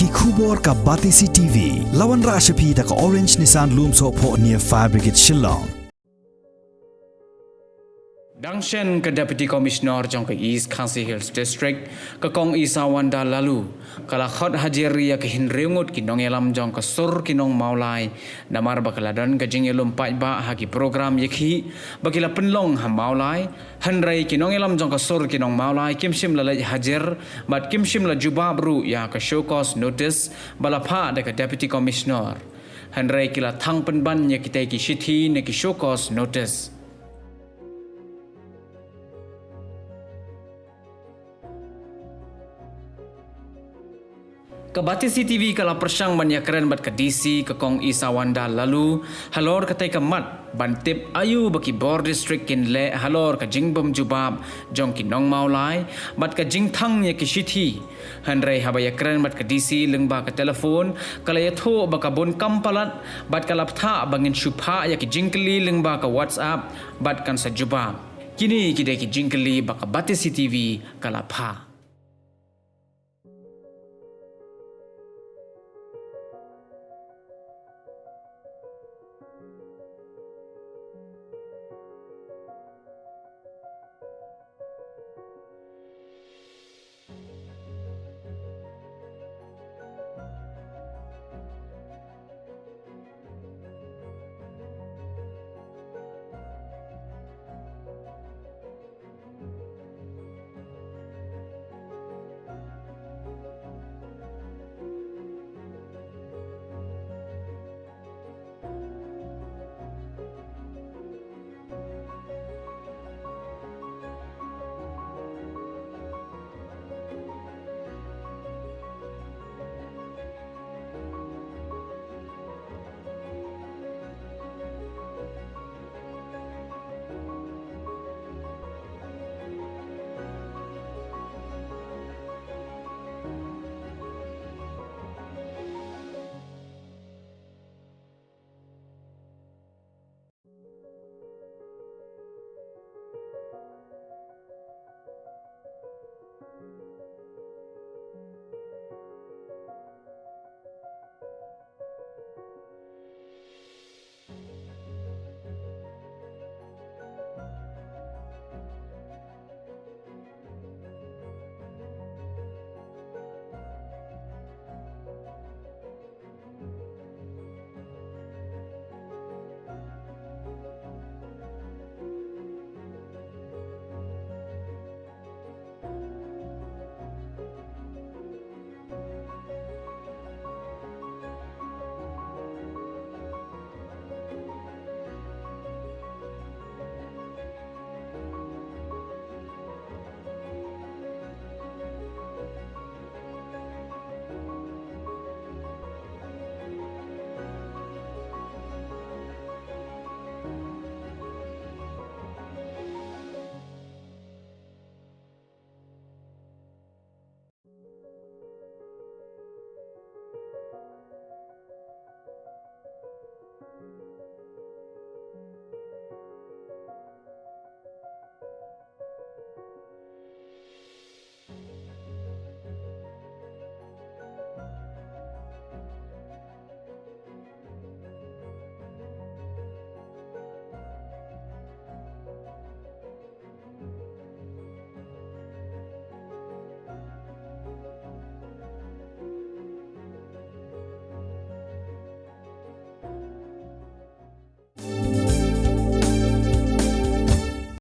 ki khubor ka Batisi TV lawan ra ashapi ta ka Orange Nissan Loom so pho near Fire Brigade Shillong. Dangshen ke Deputy Commissioner jong ke East Khasi Hills District ke Kong Isa Wanda lalu kala khot hajiria ke hinreungut ki nong elam jong ke sur ki nong maulai namar bakaladon ke jing elum pai ba haki program yekhi bakila penlong ha maulai hanrai ki nong elam jong ke sur ki nong maulai kimshim la hajir bat kimshim la jubab ru ya ke show cause notice balapha de ke Deputy Commissioner hanrai kila thang penban ye kitai ki shithi ne ki show cause notice. Ke Batisi TV kala persang banyak keren bat ke DC ke Kong Isa Wanda lalu halor katai ke mat bantip ayu baki bor district kin le halor ke jingbom jubab jong ki nong maulai bat ke jingthang ye ki shithi hanrei habaya keren bat ke DC lengba ke telefon kala ya tho baka bon kampalat bat kala ptha bangin shupha ya ki jingkeli lengba ke WhatsApp bat kan sa jubab kini kidai ki jingkeli baka Batisi TV kala pha